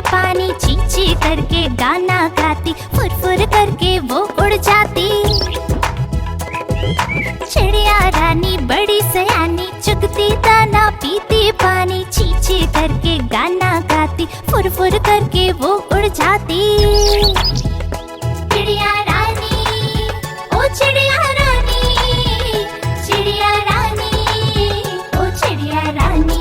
पानी, ची ची करके गाना गाती, फुर फुर करके वो उड़ जाती। चिड़िया रानी बड़ी सयानी, चुगती दाना पीती पानी, ची ची करके गाना गाती, फुर फुर करके वो उड़ जाती। चिड़िया रानी, ओ चिड़िया रानी, चिड़िया रानी, ओ चिड़िया रानी।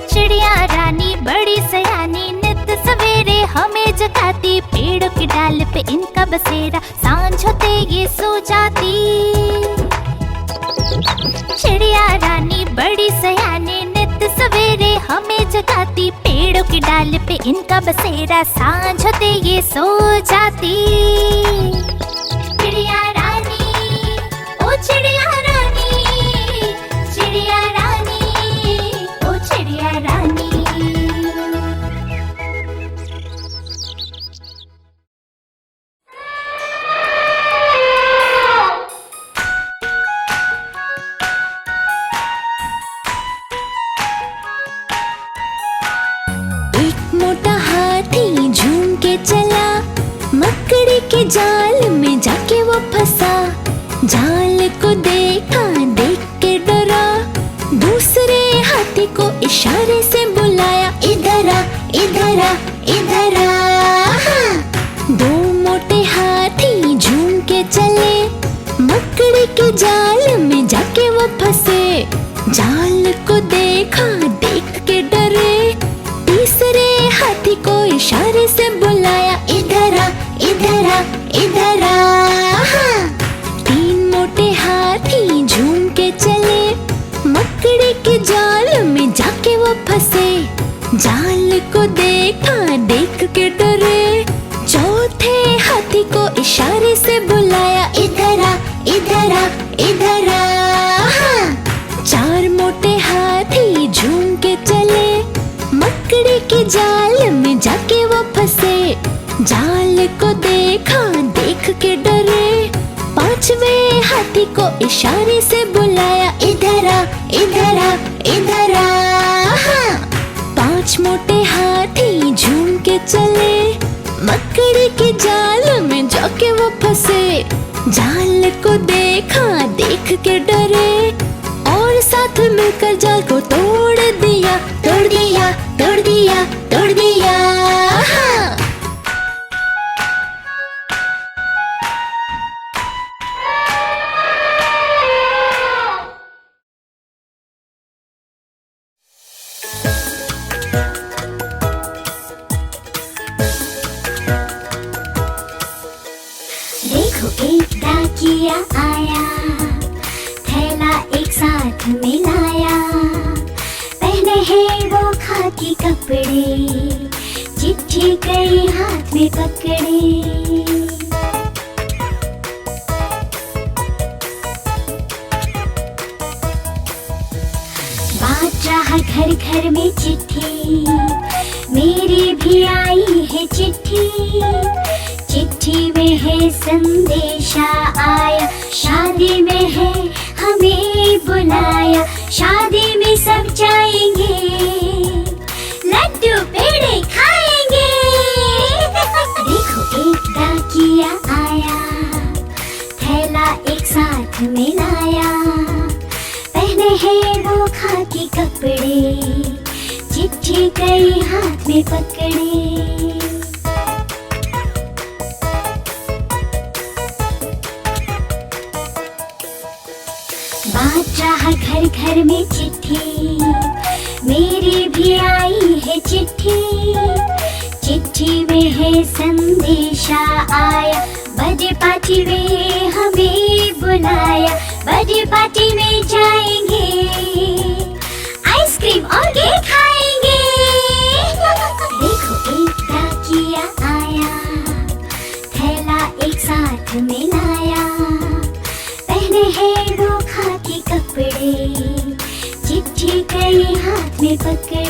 चिड़िया रानी बड़ी सयानी, नित सवेरे हमें जगाती, पेड़ों की डाल पे इनका बसेरा, सांझ होते ये सो जाती। चिड़िया रानी बड़ी सयानी, नित सवेरे हमें जगाती, पेड़ों की डाल पे इनका बसेरा, सांझ होते ये सो जाती। चिड़िया रानी, ओ चिड़िया रानी, चिड़िया रानी, ओ चिड़िया रानी। मकड़ी के जाल में जाके वो फंसा, जाल को देखा, देख के डरा, दूसरे हाथी को इशारे से बुलाया, इधर आ, इधर आ, इधर आ। दो मोटे हाथी झूम के चले, मकड़ी के जाल में जाके वो फंसे, जाल को देखा, देख के डरे, तीसरे हाथी को इशारे से बुलाया, इधर आ, इधर आ, इधर आ। तीन मोटे हाथी झूम के चले, मकड़ी के जाल में जाके वो फंसे, जाल को देखा, देख के डरे, चौथे हाथी को इशारे से बुलाया, इधर आ, इधर आ, इधर आ। चार मोटे हाथी झूम के चले, मकड़ी के जाल में जाके वो फंसे, जाल को देखा, देख के डरे, पांचवे हाथी को इशारे से बुलाया, इधर आ, इधर आ, इधर आ। पांच मोटे हाथी झूम के चले, मकड़ी के जाल में जाके वो फंसे, जाल को देखा, देख के डरे, और साथ मिलकर जाल को तोड़ दिया, तोड़ दिया, तोड़ दिया, तोड़ दिया। देखो एक डाकिया आया, थैला एक साथ मिलाया, पहने हैं वो खाकी कपड़े, चिट्ठी कई हाथ में पकड़े। बात रहा घर घर में चिट्ठी, मेरी भी आई है चिट्ठी, चिट्ठी में है संदेशा आया, शादी में है हमें बुलाया, शादी में सब जाएंगे, लड्डू पेड़े खाएंगे। देखो एक डाकिया आया, थैला एक साथ मिलाया, पहने हैं वो खाकी कपड़े, चिट्ठी कई हाथ में पकड़े। बात रहा घर घर में चिट्ठी, मेरी भी आई है चिट्ठी, चिट्ठी में है संदेशा आया, बर्थडे पार्टी में हमें बुलाया, बर्थडे पार्टी में जाएंगे, आइसक्रीम और केक खाएंगे। देखो एक डाकिया आया, थैला एक साथ मिलाया, पहने हैं वो खाकी कपड़े, चिट्ठी कई हाथ में पकड़े।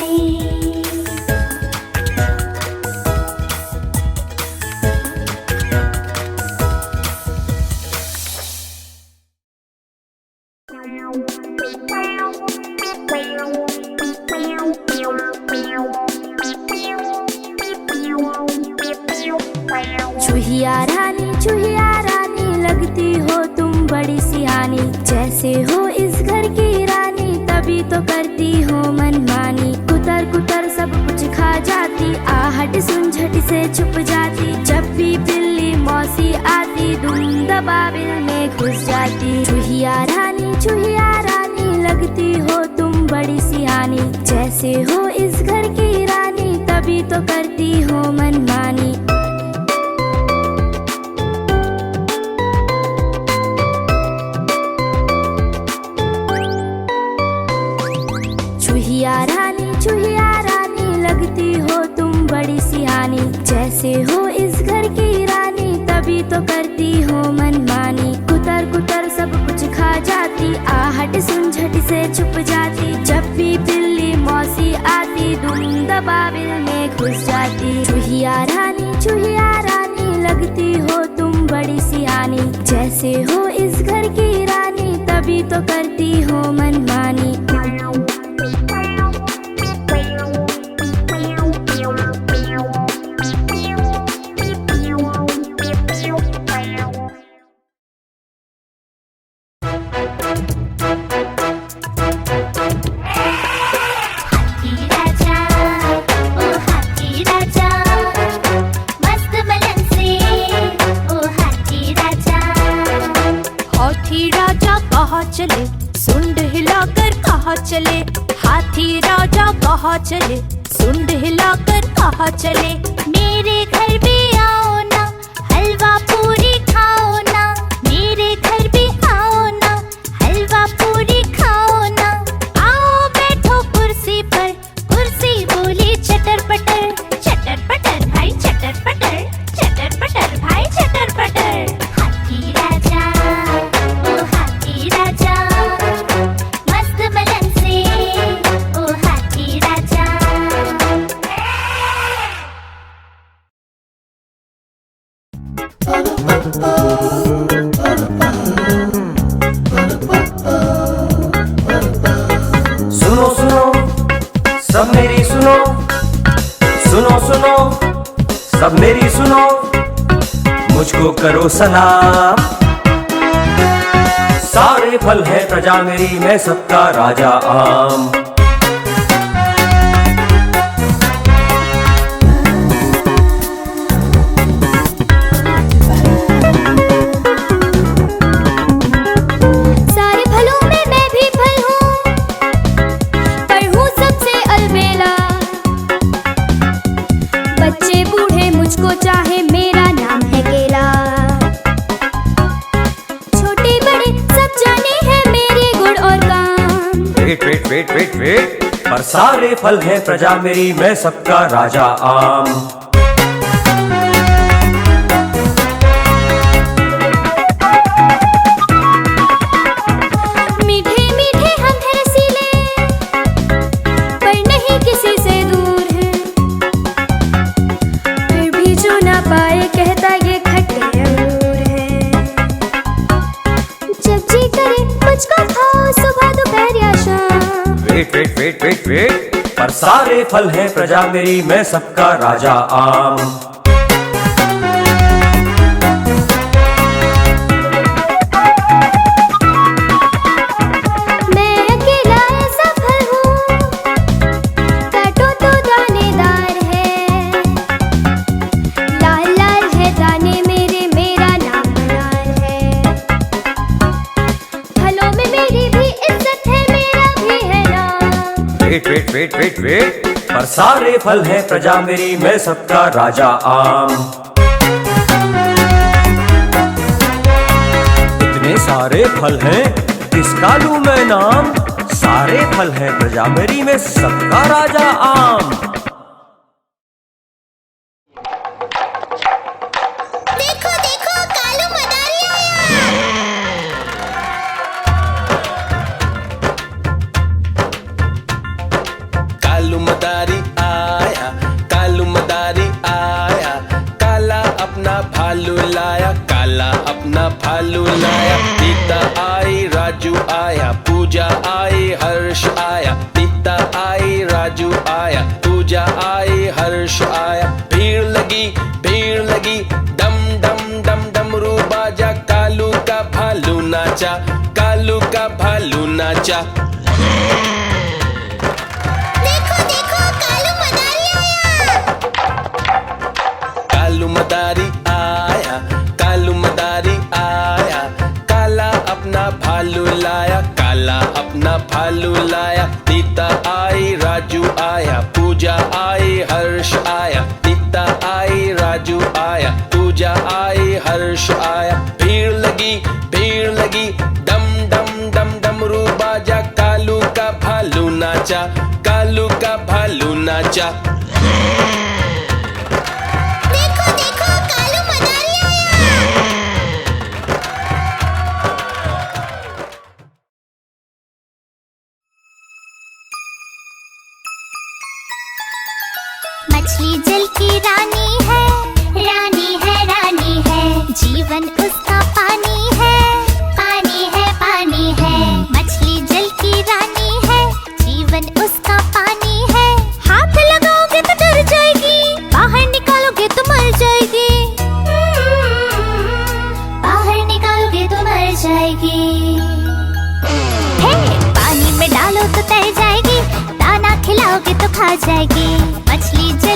चूहिया रानी लगती हो तुम बड़ी सियानी, जैसे हो इस घर की रानी तभी तो करती हो मनमानी। कुतर कुतर सब कुछ खा जाती, आहट सुन झट से छुप जाती, जब भी बिल्ली मौसी आती दुम दबाबिल में घुस जाती। चूहिया रानी लगती हो तुम बड़ी सियानी, जैसे हो इस घर की रानी तभी तो करती हो मनमानी। चूहिया रानी लगती हो तुम बड़ी सियानी, जैसे हो इस घर की रानी तभी तो करती हो मनमानी। कुतर कुतर सब कुछ खा जाती, आहट सुन झट से छुप जाती, जब भी बिल्ली मौसी आती दुम दबाबिल में घुस जाती। चूहिया रानी लगती हो तुम बड़ी सियानी, जैसे हो इस घर की रानी तभी तो करती हो मनमानी। चले सुंड हिलाकर कहाँ चले, हाथी राजा कहाँ चले सुंड हिलाकर कहाँ चले। मेरे घर भी आओ ना, हलवा पूरी खाओ ना, मेरे घर भी आओ ना, हलवा पूरी खाओ ना। आओ बैठो कुर्सी पर, कुर्सी बोली चटर पटर भाई चटर पटर भाई चटर पटर। हाथी राजा ओ हाथी राजा, मस्त मलन से ओ हाथी राजा। सुनो सुनो सब मेरी सुनो, सुनो सुनो सब मेरी सुनो, मुझको करो सलाम। सारे फल है प्रजा मेरी, मैं सबका राजा आम। सारे फलों में मैं भी फल हूँ, पर हूँ सबसे अलबेला। बच्चे बूढ़े मुझको चाहे, मेरा नाम है केला। छोटे बड़े सब जाने हैं मेरे गुण और काम। वेट पर सारे फल है प्रजा मेरी, मैं सबका राजा आम। मीठे मीठे हम हैं रसीले, पर नहीं किसी से दूर है। फिर भी जो ना पाए कहता ये खट्टे अंगूर है। जब जी करे मुझको खाओ, सुबह दोपहर या शाम। वेट पर सारे फल है प्रजा मेरी, मैं सबका राजा आम। मैं अकेला ऐसा फल हूँ, काटो तो दानेदार है। लाल लाल है दाने मेरे, मेरा नाम अनार है। फलों में मेरी भी इज्जत है, मेरा भी है नाम। वेट पर सारे फल है प्रजा मेरी, मैं सबका राजा आम। इतने सारे फल हैं, किसका लूं मैं नाम। सारे फल है प्रजा मेरी, मैं सबका राजा आम। देखो देखो कालू मदारी आया। कालू मदारी आया, कालू मदारी आया, काला अपना भालू लाया, काला अपना भालू लाया। सीता आई राजू आया, पूजा नाचा, कालू का भालू नाचा। देखो देखो कालू मदारी आया। कालू मदारी आया, कालू मदारी आया, काला अपना भालू लाया, काला अपना भालू लाया। नीता आई, राजू आया, पूजा आई, हर्ष आया। नीता आई, राजू आया, पूजा आई, हर्ष आया। भीड़ लगी, डम डम डम डमरू बाजा, कालू का भालू नाचा, कालू का भालू नाचा। देखो देखो कालू मदारी आया। मछली जल की रानी है, रानी है, रानी है। जीवन उसका पानी है, पानी है, पानी है। मछली जल की रानी है, जीवन उसका पानी है। हाथ लगाओगे तो डर जाएगी, बाहर निकालोगे तो मर जाएगी। बाहर निकालोगे तो मर जाएगी। हे, पानी में डालो तो तैर जाएगी, दाना खिलाओगे तो खा जाएगी। मछली जल